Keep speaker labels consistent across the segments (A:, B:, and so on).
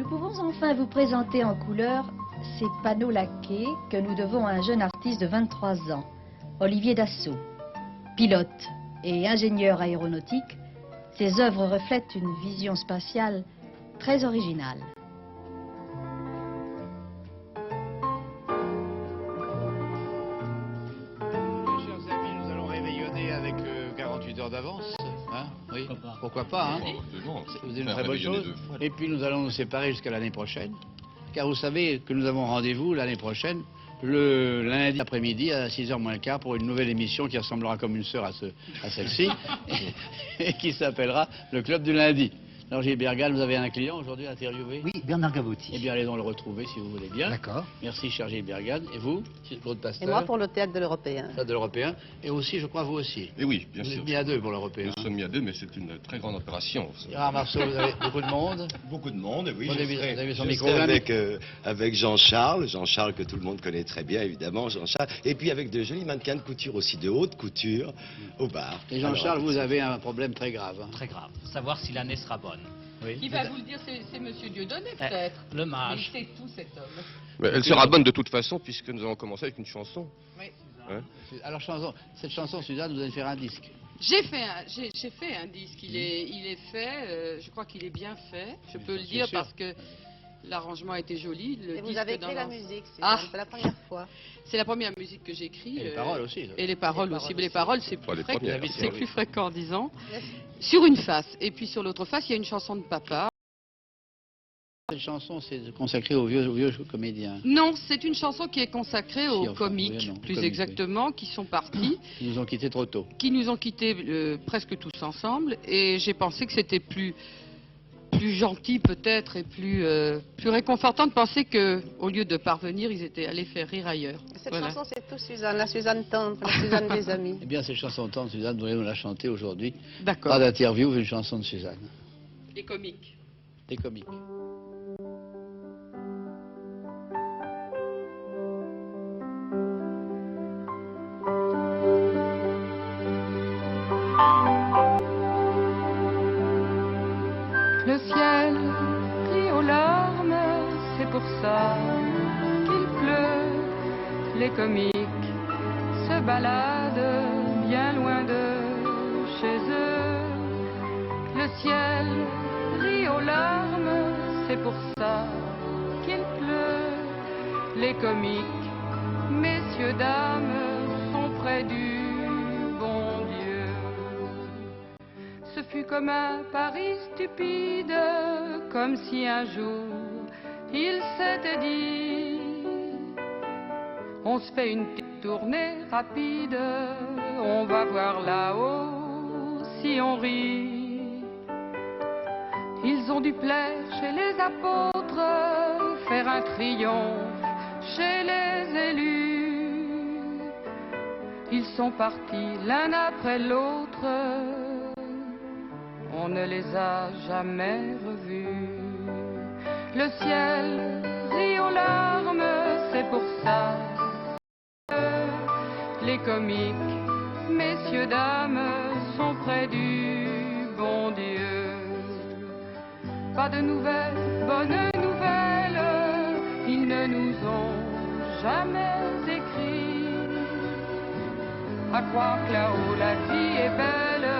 A: Nous pouvons enfin vous présenter en couleur ces panneaux laqués que nous devons à un jeune artiste de 23 ans, Olivier Dassault. Pilote et ingénieur aéronautique, ses œuvres reflètent une vision spatiale très originale.
B: Chers amis, nous allons réveillonner avec 48 heures d'avance. Hein, oui. Pourquoi pas, hein. C'est une très bonne chose. Et puis nous allons nous séparer jusqu'à l'année prochaine. Car vous savez que nous avons rendez-vous l'année prochaine, le lundi après-midi à 6h moins le quart pour une nouvelle émission qui ressemblera comme une sœur à celle-ci et qui s'appellera le Club du lundi. Alors Gilles Bergal, vous avez un client aujourd'hui à interviewer?
C: Oui, Bernard Gavotti.
B: Eh bien, allez donc le retrouver si vous voulez bien.
C: D'accord.
B: Merci, cher Gilles Bergal. Et vous, Claude Pasteur?
D: Et moi pour le théâtre de l'Européen.
B: Théâtre de l'Européen. Et aussi, je crois, vous aussi.
E: Et oui, bien
B: Vous
E: sûr.
B: êtes mis à deux pour l'Européen.
E: Nous sommes mis à deux, mais c'est une très grande opération.
B: Gérard Marceau, vous avez beaucoup de monde.
F: Beaucoup de monde, et oui.
B: Vous
F: je
B: avez
F: serai-
B: vu son
F: je
B: micro,
F: serai
B: là,
F: avec Jean-Charles que tout le monde connaît très bien, évidemment, Jean-Charles. Et puis avec de jolis mannequins de couture aussi, de haute couture, au bar.
B: Et Jean-Charles,
F: Alors,
B: vous avez un problème très grave. Hein.
G: Très grave. Savoir si l'année sera bonne.
B: Oui.
H: Qui va vous le dire, c'est Monsieur Dieudonné peut-être.
G: Le
H: Mais
G: mage.
H: il sait tout cet homme.
E: Mais elle sera bonne de toute façon, puisque nous avons commencé avec une chanson.
H: Oui.
E: Hein.
B: Alors, cette chanson, Suzanne, vous allez faire un disque.
H: J'ai fait un disque, il est fait, je crois qu'il est bien fait, je peux le dire
B: sûr.
H: parce que l'arrangement était joli. Le
D: Et vous
H: disque
D: avez
H: dans
D: écrit la
H: l'ensemble.
D: musique,
H: Ah.
D: c'est la première fois.
H: C'est la première musique que j'écris.
B: Et les paroles aussi.
H: Et les paroles aussi. Mais les paroles, c'est
E: Enfin, les
H: plus,
E: premières,
H: c'est
E: oui.
H: plus fréquent, disons. Sur une face. Et puis sur l'autre face, il y a une chanson de papa.
B: Cette chanson, c'est consacré aux vieux comédiens
H: Non, c'est une chanson qui est consacrée aux
B: enfin,
H: comiques,
B: oui, non,
H: plus
B: comiques,
H: exactement, qui sont partis.
B: qui nous ont quittés trop tôt.
H: Qui nous ont quittés presque tous ensemble, et j'ai pensé que c'était plus gentil peut-être et plus réconfortant de penser que au lieu de parvenir, ils étaient allés faire rire ailleurs.
D: Cette
H: Voilà.
D: chanson, c'est tout Suzanne, la Suzanne tendre, la Suzanne des amis.
B: Eh bien, cette chanson tendre, Suzanne, vous allez nous la chanter aujourd'hui.
H: D'accord.
B: Pas d'interview, une chanson de Suzanne.
H: Les comiques.
B: Des comiques.
H: Le ciel crie aux larmes, c'est pour ça qu'il pleut. Les comiques se baladent bien loin de chez eux. Le ciel rit aux larmes, c'est pour ça qu'il pleut. Les comiques, messieurs, dames, sont près du bon Dieu. Ce fut comme un pari stupide, comme si un jour il s'était dit: on se fait une petite tournée rapide, on va voir là-haut si on rit. Ils ont dû plaire chez les apôtres, faire un triomphe chez les élus. Ils sont partis l'un après l'autre, on ne les a jamais revus. Le ciel rit aux larmes, c'est pour ça que les comiques, messieurs, dames, sont près du bon Dieu. Pas de nouvelles, bonnes nouvelles, ils ne nous ont jamais écrit. À croire que là-haut la vie est belle,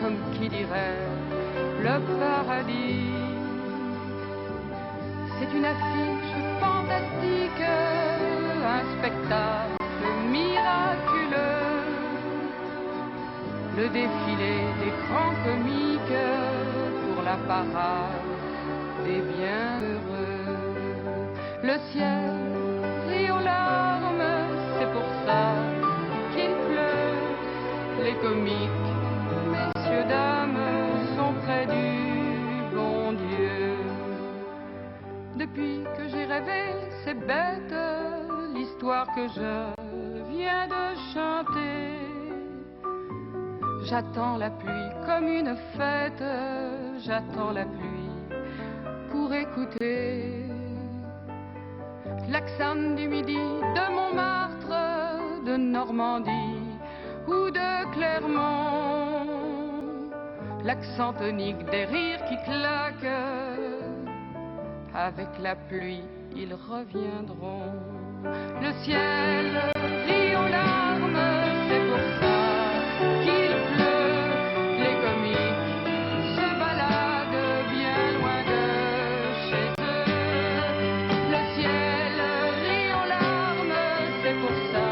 H: comme qui dirait le paradis. C'est une affiche fantastique, un spectacle miraculeux, le défilé des grands comiques pour la parade des bienheureux. Le ciel rit aux larmes, c'est pour ça qu'il pleut. Les comiques, messieurs, dames, sont près du bon Dieu. Depuis que j'ai rêvé, c'est bête, l'histoire que je viens de chanter. J'attends la pluie comme une fête, j'attends la pluie pour écouter l'accent du midi, de Montmartre, de Normandie ou de Clermont, l'accent tonique des rires qui claquent avec la pluie, ils reviendront. Le ciel rit aux larmes, c'est pour ça qu'il pleut. Les comiques se baladent bien loin de chez eux. Le ciel rit aux larmes, c'est pour ça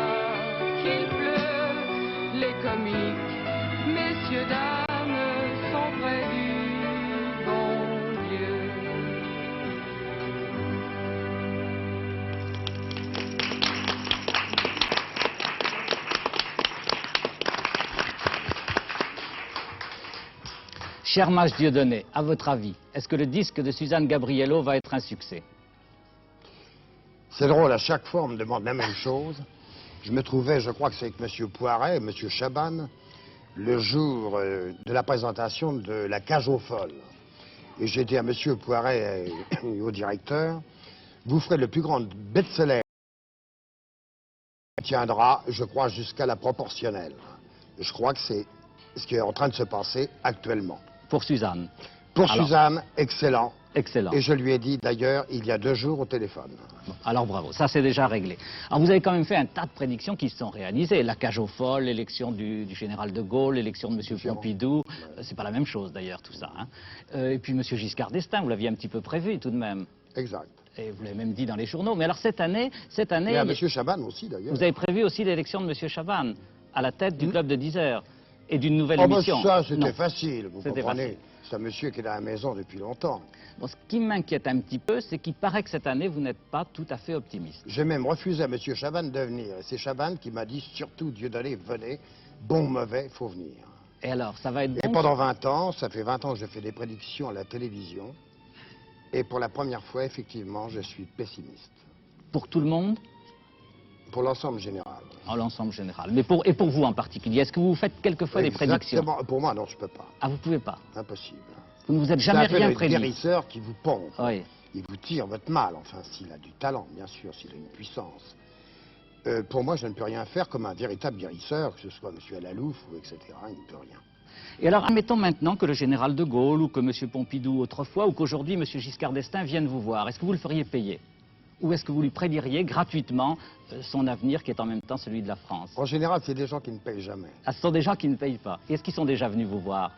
H: qu'il pleut. Les comiques, messieurs, dames, sont près du bon Dieu.
G: Cher Mage Dieudonné, à votre avis, est-ce que le disque de Suzanne Gabriello va être un succès?
C: C'est drôle, à chaque fois on me demande la même chose. Je me trouvais, je crois que c'est avec M. Poiret et M. Chaban, le jour de la présentation de La Cage aux Folles. Et j'ai dit à M. Poiret et au directeur, vous ferez le plus grand best-seller qui tiendra, je crois, jusqu'à la proportionnelle. Je crois que c'est ce qui est en train de se passer actuellement.
G: Pour Suzanne.
C: Pour
G: Alors,
C: Suzanne, excellent.
G: Excellent.
C: Et je lui ai dit d'ailleurs il y a 2 jours au téléphone.
G: Bon, alors bravo, ça c'est déjà réglé. Alors vous avez quand même fait un tas de prédictions qui se sont réalisées. La cage aux folles, l'élection du général de Gaulle, l'élection de M. Pompidou. C'est pas la même chose d'ailleurs tout ça. Hein. Et puis M. Giscard d'Estaing, vous l'aviez un petit peu prévu tout de même.
C: Exact.
G: Et vous l'avez même dit dans les journaux. Mais alors cette année...
C: Et à M. Chaban aussi d'ailleurs.
G: Vous avez prévu aussi l'élection de M. Chaban à la tête du club de 10 heures et d'une nouvelle
C: Oh
G: émission.
C: ça c'était facile, vous comprenez.
G: Facile.
C: C'est un monsieur qui est dans la maison depuis longtemps.
G: Bon, ce qui m'inquiète un petit peu, c'est qu'il paraît que cette année, vous n'êtes pas tout à fait optimiste.
C: J'ai même refusé à M. Chaban de venir. Et c'est Chaban qui m'a dit, surtout, Dieudonné, venez, bon ou mauvais, il faut venir.
G: Et alors, ça va être
C: Et
G: bon,
C: pendant 20 ans, ça fait 20 ans que je fais des prédictions à la télévision. Et pour la première fois, effectivement, je suis pessimiste.
G: pour tout le monde?
C: Pour l'ensemble général.
G: En l'ensemble général. Mais et pour vous en particulier, est-ce que vous faites quelquefois des prédictions?
C: Exactement. Pour moi, non, je ne peux pas.
G: Ah, vous ne pouvez pas?
C: Impossible.
G: Vous ne vous êtes jamais rien
C: prédit.
G: prédit?
C: C'est un guérisseur qui vous pompe.
G: Oui.
C: Il vous tire votre mal, enfin, s'il a du talent, bien sûr, s'il a une puissance. Pour moi, je ne peux rien faire comme un véritable guérisseur, que ce soit M. Alalouf ou etc. Il ne peut rien.
G: Et alors, admettons maintenant que le général de Gaulle ou que M. Pompidou autrefois ou qu'aujourd'hui M. Giscard d'Estaing vienne vous voir. Est-ce que vous le feriez payer? Ou est-ce que vous lui prédiriez gratuitement son avenir qui est en même temps celui de la France?
C: En général, c'est des gens qui ne payent jamais.
G: Ah, ce sont des gens qui ne payent pas. Est-ce qu'ils sont déjà venus vous voir?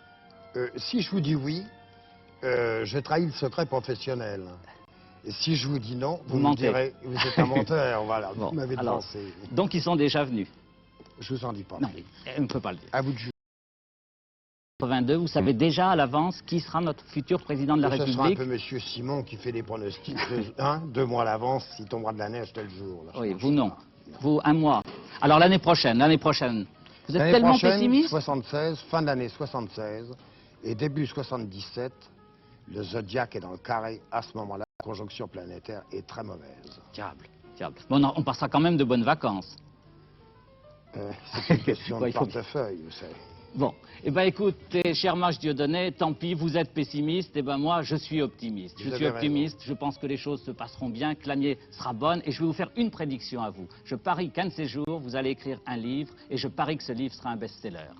C: Si je vous dis oui, je trahis le secret professionnel. Et si je vous dis non, vous me direz, vous êtes un menteur, voilà,
G: bon,
C: vous m'avez devancé.
G: Donc ils sont déjà venus?
C: Je vous en dis pas.
G: Non, on ne peut pas le dire.
C: À vous de juger.
G: 82, vous savez déjà à l'avance qui sera notre futur président de la République?
C: Ce sera un peu M. Simon qui fait des pronostics 2 mois à l'avance, s'il tombera de la neige tel jour. Là,
G: oui, vous non. Vous, 1 mois. Alors l'année prochaine. Vous êtes tellement pessimiste?
C: 76, fin de l'année 76 et début 77, le zodiaque est dans le carré. À ce moment-là, la conjonction planétaire est très mauvaise.
G: Diable, diable. Bon, on passera quand même de bonnes vacances.
C: C'est une question de portefeuille, vous savez.
G: Bon, eh bien écoutez, cher Mage Dieudonné, tant pis, vous êtes pessimiste, et ben moi je suis optimiste. Je suis optimiste, je pense que les choses se passeront bien, que l'année sera bonne, et je vais vous faire une prédiction à vous. Je parie qu'un de ces jours, vous allez écrire un livre, et je parie que ce livre sera un best-seller.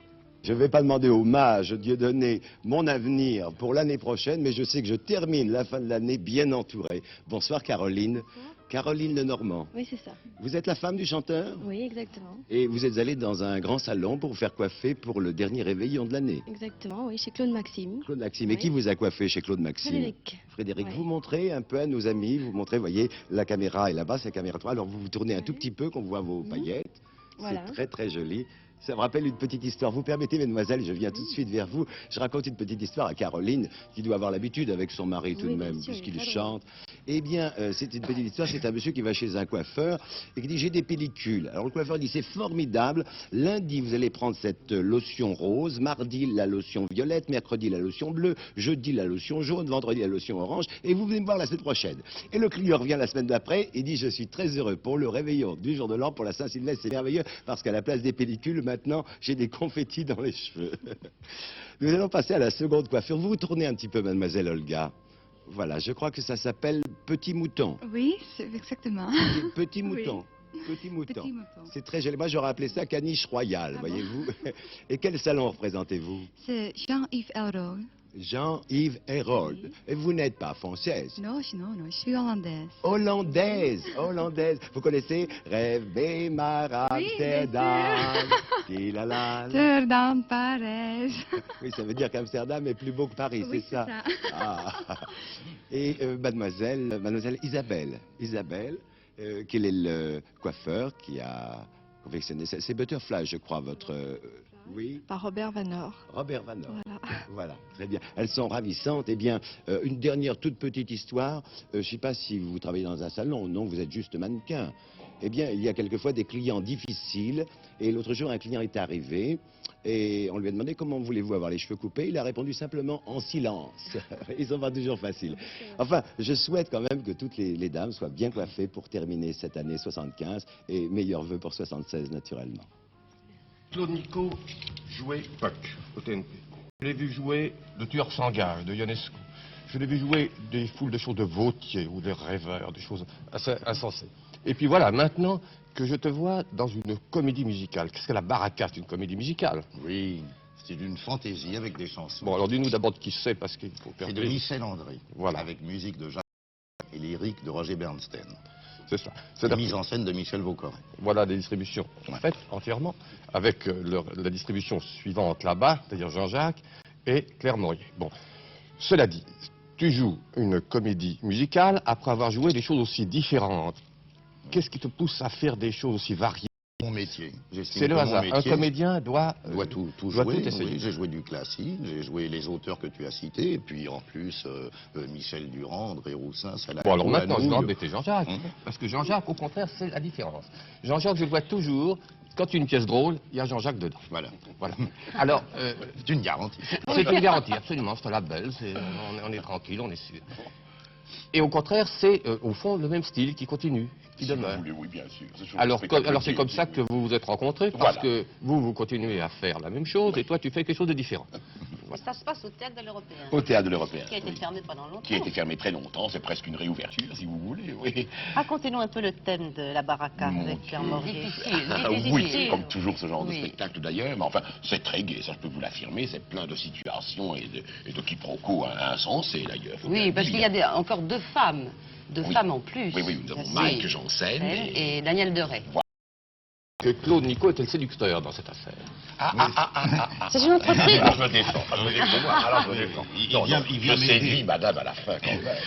F: Je ne vais pas demander au Mage Dieudonné mon avenir pour l'année prochaine, mais je sais que je termine la fin de l'année bien entouré. Bonsoir Caroline. Caroline Lenormand.
I: Oui, c'est ça.
F: Vous êtes la femme du chanteur?
I: Oui, exactement.
F: Et vous êtes allée dans un grand salon pour vous faire coiffer pour le dernier réveillon de l'année?
I: Exactement, oui, chez Claude Maxime.
F: Claude Maxime. Et qui vous a coiffé chez Claude Maxime?
I: Frédéric.
F: Frédéric,
I: Ouais.
F: vous montrez un peu à nos amis, vous montrez, vous voyez, la caméra est là-bas, c'est la caméra 3, alors vous vous tournez un tout petit peu, qu'on voit vos paillettes.
I: Voilà.
F: C'est très très joli. Ça me rappelle une petite histoire. Vous permettez, mesdemoiselles, je viens tout de suite vers vous. Je raconte une petite histoire à Caroline, qui doit avoir l'habitude avec son mari tout de même, puisqu'il chante. Eh bien, c'est une petite histoire. C'est un monsieur qui va chez un coiffeur et qui dit, j'ai des pellicules. Alors le coiffeur dit, c'est formidable. Lundi, vous allez prendre cette lotion rose. Mardi, la lotion violette. Mercredi, la lotion bleue. Jeudi, la lotion jaune. Vendredi, la lotion orange. Et vous venez me voir la semaine prochaine. Et le client revient la semaine d'après et dit, je suis très heureux pour le réveillon du jour de l'an, pour la Saint-Sylvestre. C'est merveilleux parce qu'à la place des pellicules, maintenant, j'ai des confettis dans les cheveux. Nous allons passer à la seconde coiffure. Vous vous tournez un petit peu, mademoiselle Olga. Voilà, je crois que ça s'appelle Petit Mouton.
J: Oui, c'est exactement.
F: Petit Mouton.
J: Oui.
F: Petit Mouton.
J: Petit Mouton.
F: C'est très joli. Moi, j'aurais appelé ça Caniche Royale, voyez-vous. Et quel salon représentez-vous?
J: C'est Jean-Yves Elro.
F: Jean-Yves Herold. Et vous n'êtes pas française.
I: Non, je suis hollandaise.
F: Hollandaise. Vous connaissez Rêver Mar Amsterdam.
I: Amsterdam, Paris.
F: Oui, ça veut dire qu'Amsterdam est plus beau que Paris,
I: Oui,
F: c'est ça.
I: c'est ça.
F: Ah. Et mademoiselle Isabelle, quel est le coiffeur qui a confectionné ça? C'est Butterfly, je crois, votre... oui.
I: Par Robert Vanor.
F: Robert Vanor.
I: Voilà.
F: Voilà, très bien. Elles sont ravissantes. Eh bien, une dernière toute petite histoire. Je ne sais pas si vous travaillez dans un salon. Non, vous êtes juste mannequin. Eh bien, il y a quelquefois des clients difficiles. Et l'autre jour, un client est arrivé et on lui a demandé comment voulez-vous avoir les cheveux coupés. Il a répondu simplement en silence. Ils sont pas toujours faciles. Enfin, je souhaite quand même que toutes les dames soient bien coiffées pour terminer cette année 75 et meilleurs vœux pour 76 naturellement.
E: Claude Nicot jouait Puck au TNP. Je l'ai vu jouer de Tueur sans gage, de Ionesco. Je l'ai vu jouer des foules de choses de Vautier ou de Rêveurs, des choses assez insensées. Et puis voilà, maintenant que je te vois dans une comédie musicale. Qu'est-ce que la Baraka? C'est une comédie musicale.
J: Oui, c'est une fantaisie avec des chansons.
E: Bon, alors dis-nous d'abord de qui c'est, parce qu'il faut faire...
J: C'est de Michel André,
E: voilà.
J: Avec musique de Jacques et lyrique de Roger Bernstein.
E: C'est ça.
J: C'est la mise en scène de Michel Vaucoré.
E: Voilà des distributions faites entièrement, avec la distribution suivante là-bas, c'est-à-dire Jean-Jacques et Claire Maurier. Bon, cela dit, tu joues une comédie musicale après avoir joué des choses aussi différentes. Qu'est-ce qui te pousse à faire des choses aussi variées?
J: Mon métier.
E: C'est le hasard. Un comédien doit
J: tout
E: jouer.
J: Tout essayer. Oui, j'ai joué du classique, j'ai joué les auteurs que tu as cités, et puis en plus Michel Durand, André Roussin, Salade.
E: Bon, alors maintenant, je vais embêter Jean-Jacques, parce que Jean-Jacques, au contraire, c'est la différence. Jean-Jacques, je le vois toujours, quand tu as une pièce drôle, il y a Jean-Jacques dedans.
J: Voilà.
E: Alors,
J: c'est une garantie.
E: C'est une garantie, absolument, c'est un label, on est tranquille, on est sûr. Et au contraire, c'est au fond le même style qui continue, qui demeure.
J: Oui, bien sûr.
E: Alors c'est comme ça que vous vous êtes rencontrés, parce que vous continuez à faire la même chose, et toi tu fais quelque chose de différent.
D: Ça se passe au Théâtre de l'Européen.
J: Au Théâtre de l'Européen.
D: Qui a été fermé pendant longtemps.
J: Qui a été fermé très longtemps, c'est presque une réouverture, si vous voulez, oui.
D: Racontez-nous un peu le thème de la Baraka avec Claire Maurier.
J: Oui, comme toujours ce genre de spectacle d'ailleurs, mais enfin, c'est très gai, ça je peux vous l'affirmer, c'est plein de situations et de quiproquos insensés d'ailleurs.
K: Oui, parce qu'il y a encore deux femmes en plus.
J: Oui, nous avons Mike Janssen
K: et Daniel Deray.
E: Que Claude Nicot était le séducteur dans cette affaire.
D: C'est une entreprise.
J: Alors je me défends, Il vient séduit madame à la fin quand même.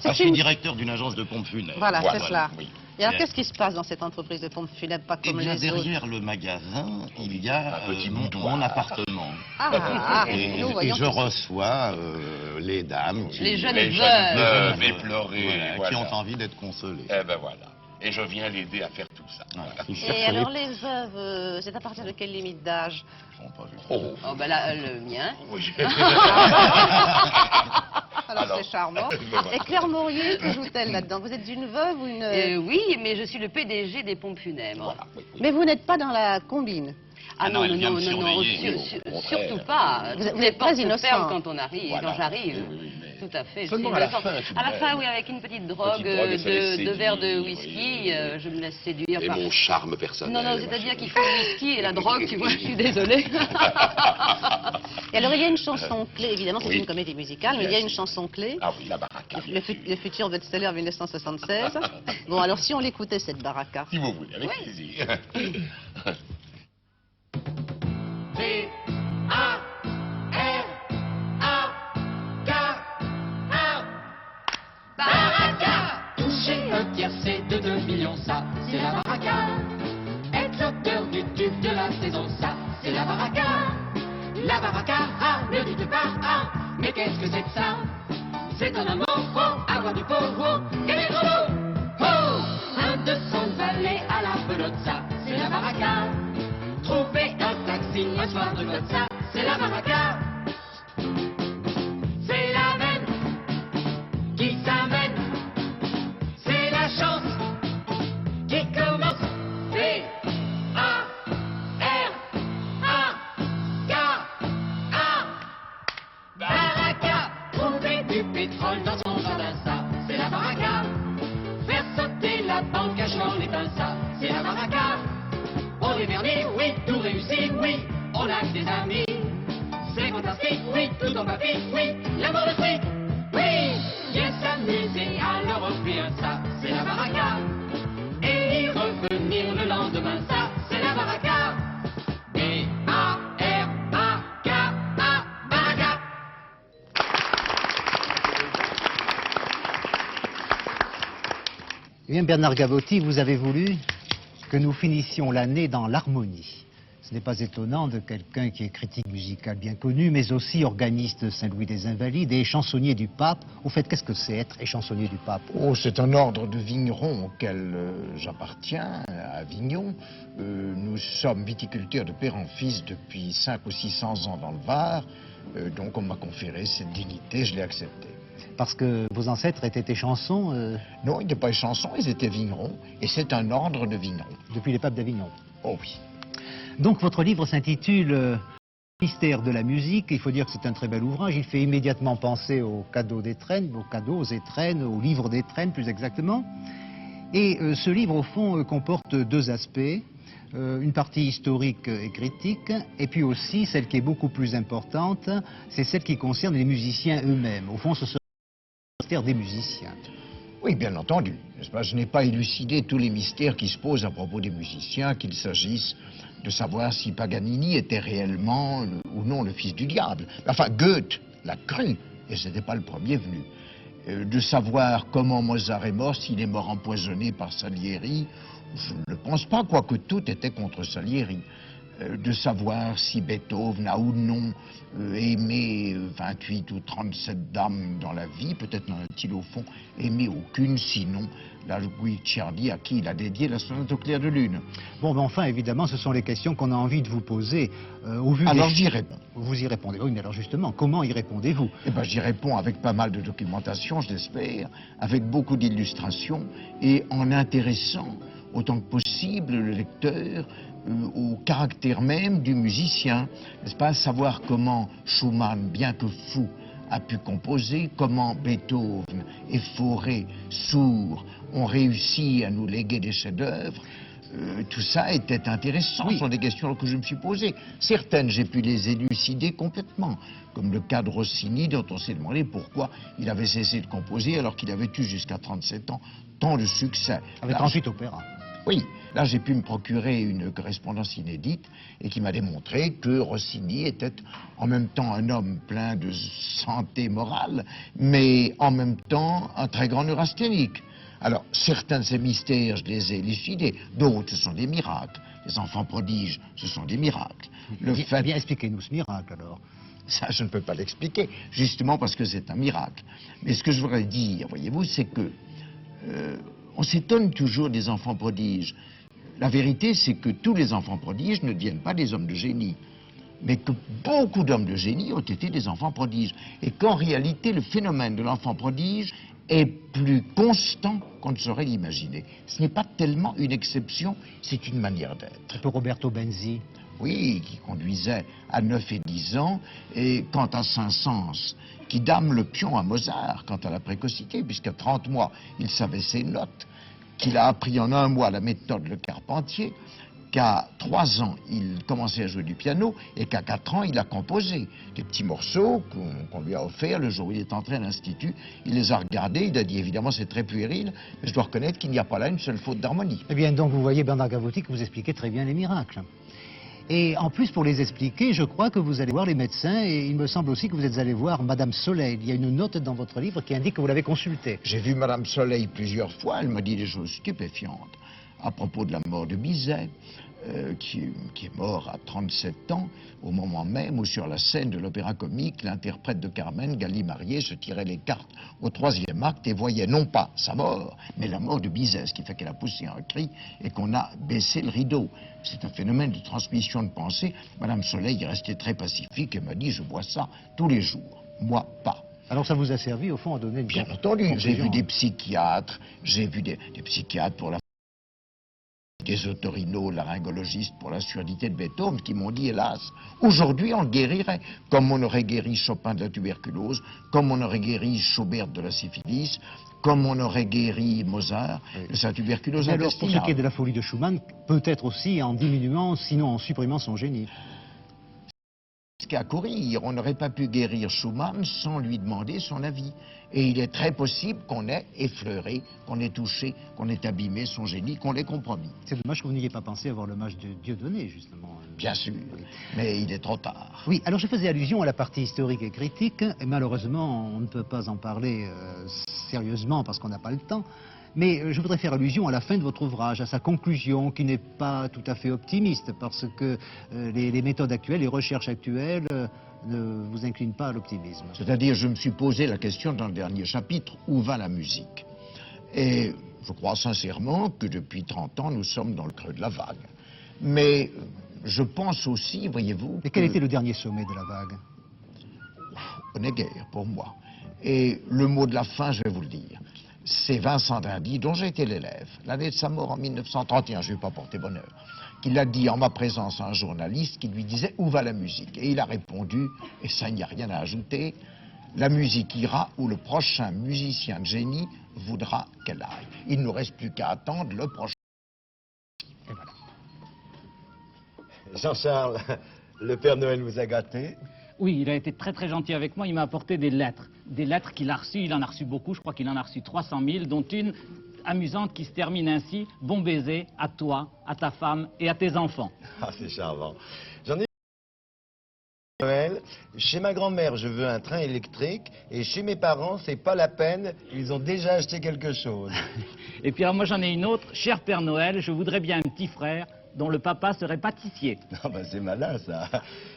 J: Je suis directeur d'une agence de pompes funèbres.
D: Voilà, c'est cela. Et alors, qu'est-ce qui se passe dans cette entreprise de pompes funèbres, pas comme les autres?
J: Derrière le magasin, il y a mon appartement. Et je reçois les dames,
K: les jeunes veuves
J: éplorées, qui ont envie d'être consolées. Eh ben voilà. Et je viens l'aider à faire tout ça.
D: Et alors les veuves, c'est à partir de quelle limite d'âge?
K: Oh, ben là, le mien.
D: Alors c'est charmant. Et Claire Maurier, que joue-t-elle là-dedans? Vous êtes une veuve ou une...
K: Oui, mais je suis le PDG des pompes funèbres.
D: Mais vous n'êtes pas dans la combine?
K: Ah non, surtout pas.
D: Vous êtes très innocent
K: quand on arrive, quand j'arrive. Tout à fait.
E: Seulement à la fin.
K: À la fin, oui, avec une petite drogue, deux verres de whisky, je me laisse séduire.
E: Et mon charme personnel.
K: Non, c'est-à-dire qu'il faut le whisky et la drogue, tu vois, je suis désolée.
D: Et alors, il y a une chanson clé, évidemment, c'est une comédie musicale, mais il y a une chanson clé.
J: Ah oui, la Baraka.
D: Le futur best-seller 1976. Bon, alors si on l'écoutait, cette Baraka.
J: Si vous voulez, avec plaisir.
L: C'est de 2 millions, ça, c'est la Baraka. Être l'auteur du tube de la saison, ça, c'est la Baraka. La Baraka, ne dites pas, mais qu'est-ce que c'est que ça? C'est un amour, avoir du pauvre et des gros mots. Un de son valet à la pelote, ça, c'est la Baraka. Trouver un taxi un soir de glotte, ça, c'est la Baraka. C'est la même qui s'amène. Qui commence B-A-R-A-K-A. Baraka. Trouver du pétrole dans son jardin, ça, c'est la Baraka. Faire sauter la banque cachant les pains, ça, c'est la Baraka. On est vernis, oui, tout réussi, oui, on a des amis. C'est quand oui, oui, tout dans ma vie, oui, l'amour le suit, oui, bien s'amuser à leur offrir ça, c'est la baraka, et y revenir le lendemain, ça, c'est la baraka, B-A-R-A-K-A, baraka.
M: Eh bien, Bernard Gavotti, vous avez voulu que nous finissions l'année dans l'harmonie. Ce n'est pas étonnant de quelqu'un qui est critique musical bien connu, mais aussi organiste de Saint-Louis des Invalides et chansonnier du pape. Au fait, qu'est-ce que c'est être chansonnier du pape?
C: Oh, c'est un ordre de vignerons auquel j'appartiens, à Avignon. Nous sommes viticulteurs de père en fils depuis 500 ou 600 ans dans le Var. Donc on m'a conféré cette dignité, je l'ai acceptée.
M: Parce que vos ancêtres étaient chansons
C: Non, ils n'étaient pas chansons, ils étaient vignerons. Et c'est un ordre de vignerons.
M: Depuis les papes d'Avignon?
C: Oh oui.
M: Donc votre livre s'intitule Mystère de la musique. Il faut dire que c'est un très bel ouvrage. Il fait immédiatement penser aux cadeaux d'Étrenne, aux cadeaux aux Étrennes, aux livres d'Étrenne plus exactement. Et ce livre au fond comporte deux aspects. Une partie historique et critique, et puis aussi celle qui est beaucoup plus importante, c'est celle qui concerne les musiciens eux-mêmes. Au fond, ce sont les mystères des musiciens.
C: Oui, bien entendu. N'est-ce pas? Je n'ai pas élucidé tous les mystères qui se posent à propos des musiciens, qu'il s'agisse de savoir si Paganini était réellement ou non le fils du diable. Enfin, Goethe l'a cru, et ce n'était pas le premier venu. De savoir comment Mozart est mort, s'il est mort empoisonné par Salieri, je ne pense pas, quoique tout était contre Salieri. De savoir si Beethoven a ou non aimé 28 ou 37 dames dans la vie, peut-être n'en a-t-il au fond aimé aucune, sinon la Guicciardi à qui il a dédié la sonate au clair de lune.
M: Bon, mais enfin, évidemment, ce sont les questions qu'on a envie de vous poser. Au vu
C: alors j'y réponds.
M: Vous y répondez, oui, mais alors justement, comment y répondez-vous?
C: Eh bien, j'y réponds avec pas mal de documentation, je l'espère, avec beaucoup d'illustrations et en intéressant autant que possible le lecteur au caractère même du musicien, n'est-ce pas? Savoir comment Schumann, bien que fou, a pu composer, comment Beethoven et Fauré, sourds, ont réussi à nous léguer des chefs-d'œuvre. Tout ça était intéressant, oui. Ce sont des questions que je me suis posées. Certaines, j'ai pu les élucider complètement, comme le cas de Rossini, dont on s'est demandé pourquoi il avait cessé de composer alors qu'il avait eu jusqu'à 37 ans tant de succès.
M: Avec 38 opéras.
C: Oui, là j'ai pu me procurer une correspondance inédite et qui m'a démontré que Rossini était en même temps un homme plein de santé morale, mais en même temps un très grand neurasthénique. Alors, certains de ces mystères, je les ai élucidés, d'autres, ce sont des miracles. Les enfants prodiges, ce sont des miracles.
M: Bien, expliquez-nous ce miracle, alors.
C: Ça, je ne peux pas l'expliquer, justement parce que c'est un miracle. Mais ce que je voudrais dire, voyez-vous, c'est que on s'étonne toujours des enfants prodiges. La vérité, c'est que tous les enfants prodiges ne deviennent pas des hommes de génie, mais que beaucoup d'hommes de génie ont été des enfants prodiges. Et qu'en réalité, le phénomène de l'enfant prodige est plus constant qu'on ne saurait l'imaginer. Ce n'est pas tellement une exception, c'est une manière d'être.
M: Pour Roberto Benzi.
C: Oui, qui conduisait à 9 et 10 ans, et quant à Saint-Saëns, qui dame le pion à Mozart quant à la précocité, puisqu'à 30 mois, il savait ses notes, qu'il a appris en 1 mois la méthode Le Carpentier, qu'à 3 ans, il commençait à jouer du piano, et qu'à 4 ans, il a composé des petits morceaux qu'on lui a offerts le jour où il est entré à l'Institut. Il les a regardés, il a dit, évidemment, c'est très puéril, mais je dois reconnaître qu'il n'y a pas là une seule faute d'harmonie.
M: Eh bien, donc, vous voyez, Bernard Gavotti, que vous expliquez très bien les miracles. Et en plus, pour les expliquer, je crois que vous allez voir les médecins, et il me semble aussi que vous êtes allé voir Madame Soleil. Il y a une note dans votre livre qui indique que vous l'avez consultée.
C: J'ai vu Madame Soleil plusieurs fois, elle m'a dit des choses stupéfiantes à propos de la mort de Bizet, qui est mort à 37 ans, au moment même où sur la scène de l'opéra comique, l'interprète de Carmen, Galli-Marié, se tirait les cartes au 3e acte et voyait non pas sa mort, mais la mort de Bizet, ce qui fait qu'elle a poussé un cri et qu'on a baissé le rideau. C'est un phénomène de transmission de pensée. Madame Soleil est restée très pacifique et m'a dit « je vois ça tous les jours, moi pas ».
M: Alors ça vous a servi au fond à donner une
C: Bien entendu, j'ai vu des psychiatres, j'ai vu des psychiatres pour la des otorino-laryngologistes pour la surdité de Beethoven qui m'ont dit, hélas, aujourd'hui on le guérirait, comme on aurait guéri Chopin de la tuberculose, comme on aurait guéri Schubert de la syphilis, comme on aurait guéri Mozart de sa tuberculose intestinale.
M: Alors, pour ce qui est de la folie de Schumann, peut-être aussi en diminuant, sinon en supprimant son génie.
N: qu'à courir. On n'aurait pas pu guérir Schumann sans lui demander son avis. Et il est très possible qu'on ait effleuré, qu'on ait touché, qu'on ait abîmé son génie, qu'on l'ait compromis.
M: C'est dommage que vous n'ayez pas pensé à voir l'hommage de Dieudonné, justement.
N: Bien sûr, mais il est trop tard.
M: Oui, alors je faisais allusion à la partie historique et critique, et malheureusement, on ne peut pas en parler sérieusement parce qu'on n'a pas le temps. Mais je voudrais faire allusion à la fin de votre ouvrage, à sa conclusion, qui n'est pas tout à fait optimiste, parce que les méthodes actuelles, les recherches actuelles ne vous inclinent pas à l'optimisme.
N: C'est-à-dire, je me suis posé la question dans le dernier chapitre, où va la musique? Et je crois sincèrement que depuis 30 ans, nous sommes dans le creux de la vague. Mais je pense aussi, voyez-vous...
M: Mais quel était le dernier sommet de la vague?
N: On est guère, pour moi. Et le mot de la fin, je vais vous le dire. C'est Vincent d'Indy, dont j'ai été l'élève, l'année de sa mort en 1931, je ne vais pas porter bonheur, qui l'a dit en ma présence à un journaliste qui lui disait « Où va la musique ?» Et il a répondu, et ça, il n'y a rien à ajouter, « La musique ira où le prochain musicien de génie voudra qu'elle aille. » Il ne nous reste plus qu'à attendre le prochain.
F: Et voilà. Jean-Charles, le Père Noël vous a gâté?
G: Oui, il a été très très gentil avec moi, il m'a apporté des lettres qu'il a reçues, il en a reçu beaucoup, je crois qu'il en a reçu 300 000, dont une amusante qui se termine ainsi, bon baiser à toi, à ta femme et à tes enfants.
F: Ah, c'est charmant. J'en ai Noël. Chez ma grand-mère, je veux un train électrique, et chez mes parents, c'est pas la peine, ils ont déjà acheté quelque chose.
G: Et puis alors moi j'en ai une autre, cher Père Noël, je voudrais bien un petit frère dont le papa serait pâtissier.
F: Ah ben c'est malin ça.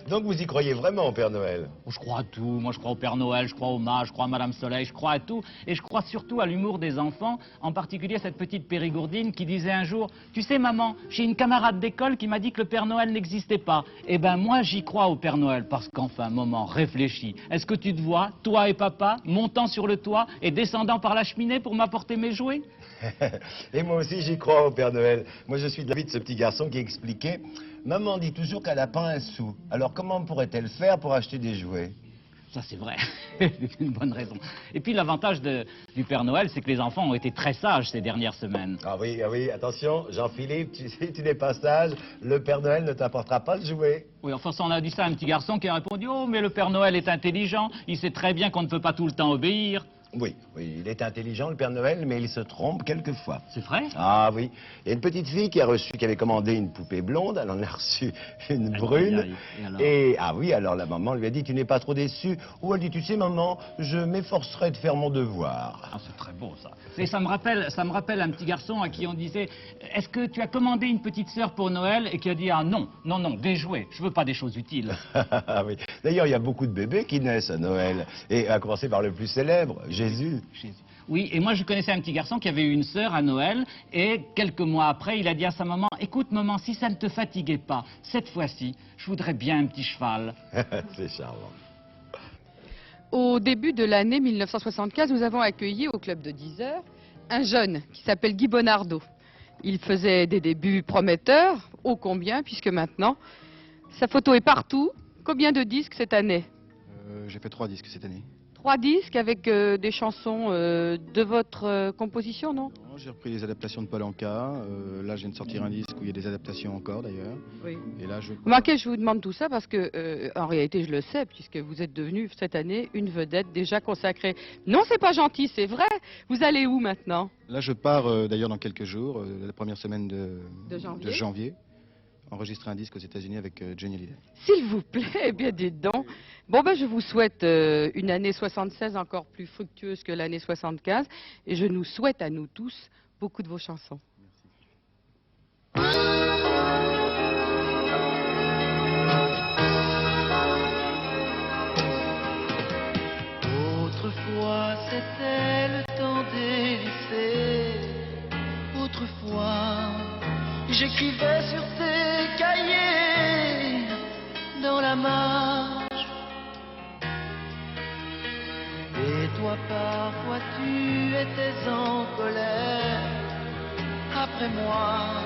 F: Donc vous y croyez vraiment au Père Noël?
G: Je crois à tout. Moi je crois au Père Noël, je crois au mât, je crois à Madame Soleil, je crois à tout. Et je crois surtout à l'humour des enfants, en particulier cette petite Périgourdine qui disait un jour « Tu sais maman, j'ai une camarade d'école qui m'a dit que le Père Noël n'existait pas. » Eh ben moi j'y crois au Père Noël parce qu'enfin, maman, réfléchis. Est-ce que tu te vois, toi et papa, montant sur le toit et descendant par la cheminée pour m'apporter mes jouets?
F: Et moi aussi j'y crois au Père Noël. Moi je suis de l'avis de ce petit garçon qui expliquait « Maman dit toujours qu'elle n'a pas un sou. Alors comment pourrait-elle faire pour acheter des jouets ?»
G: Ça c'est vrai, c'est une bonne raison. Et puis l'avantage du Père Noël, c'est que les enfants ont été très sages ces dernières semaines.
F: Ah oui, attention, Jean-Philippe, si tu n'es pas sage, le Père Noël ne t'apportera pas de jouets.
G: Oui, enfin ça on a dit ça à un petit garçon qui a répondu « Oh mais le Père Noël est intelligent, il sait très bien qu'on ne peut pas tout le temps obéir. »
F: Oui, il est intelligent, le Père Noël, mais il se trompe quelquefois.
G: C'est vrai?
F: Ah oui. Il y a une petite fille qui avait commandé une poupée blonde, elle en a reçu une brune. Alors la maman lui a dit, tu n'es pas trop déçue? Ou elle dit, tu sais maman, je m'efforcerai de faire mon devoir.
G: Ah, c'est très beau ça. Et ça me rappelle un petit garçon à qui on disait, est-ce que tu as commandé une petite sœur pour Noël? Et qui a dit, ah non, des jouets, je veux pas des choses utiles.
F: Ah oui. D'ailleurs, il y a beaucoup de bébés qui naissent à Noël. Et à commencer par le plus célèbre, Jésus.
G: Oui, et moi je connaissais un petit garçon qui avait eu une sœur à Noël, et quelques mois après, il a dit à sa maman, écoute maman, si ça ne te fatiguait pas, cette fois-ci, je voudrais bien un petit cheval.
F: C'est charmant.
I: Au début de l'année 1975, nous avons accueilli au club de 10 heures un jeune qui s'appelle Guy Bonardo. Il faisait des débuts prometteurs, ô combien, puisque maintenant, sa photo est partout. Combien de disques cette année?
O: J'ai fait 3 disques cette année.
I: 3 disques avec des chansons de votre composition, non?
O: J'ai repris les adaptations de Paul Anka. Là, je viens de sortir un disque où il y a des adaptations encore, d'ailleurs.
I: Oui.
O: Et là, je
I: vous demande tout ça parce que, en réalité, je le sais, puisque vous êtes devenu cette année une vedette déjà consacrée. Non, c'est pas gentil, c'est vrai. Vous allez où maintenant?
O: Là, je pars d'ailleurs dans quelques jours, la première semaine de janvier, enregistrer un disque aux États-Unis avec Johnny Hallyday.
I: S'il vous plaît, eh bien dites donc. Bon ben je vous souhaite une année 76 encore plus fructueuse que l'année 75 et je nous souhaite à nous tous beaucoup de vos chansons.
L: Autrefois c'était le temps des lycées. Autrefois j'écrivais sur tes cahiers dans la marge. Et toi parfois tu étais en colère après moi.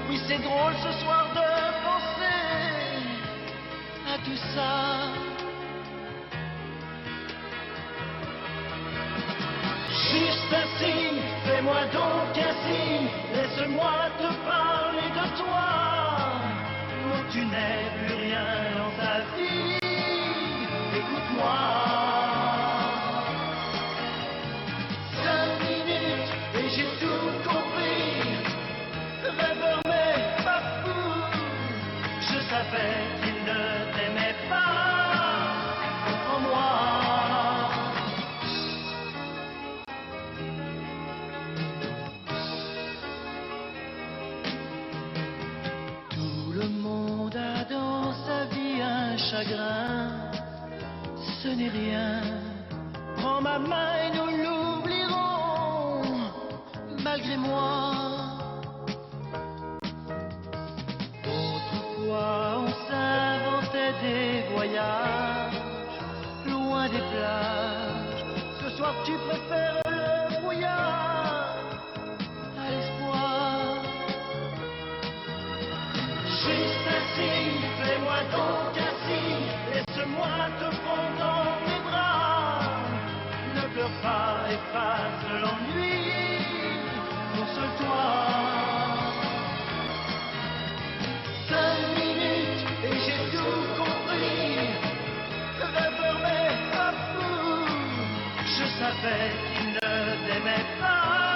L: Oui c'est drôle ce soir de penser à tout ça. Juste un signe, fais-moi donc un signe, laisse-moi te parler de toi. Où tu n'es plus rien dans ta vie. moi. 5 minutes et j'ai tout compris. Rêveur mais pas fou. Je savais qu'il ne t'aimait pas en moi. Tout le monde a dans sa vie un chagrin. Ce n'est rien. Prends ma main et nous l'oublierons, malgré moi. Autrefois, on s'inventait des voyages, loin des plages. Ce soir, tu préfères le brouillard à l'espoir. Juste un signe, fais-moi donc un signe, laisse-moi te prendre dans mes bras. Ne pleure pas, efface l'ennui, console-toi. 5 minutes et j'ai tout compris. Rêveur mais pas fou. Je savais qu'il ne t'aimait pas.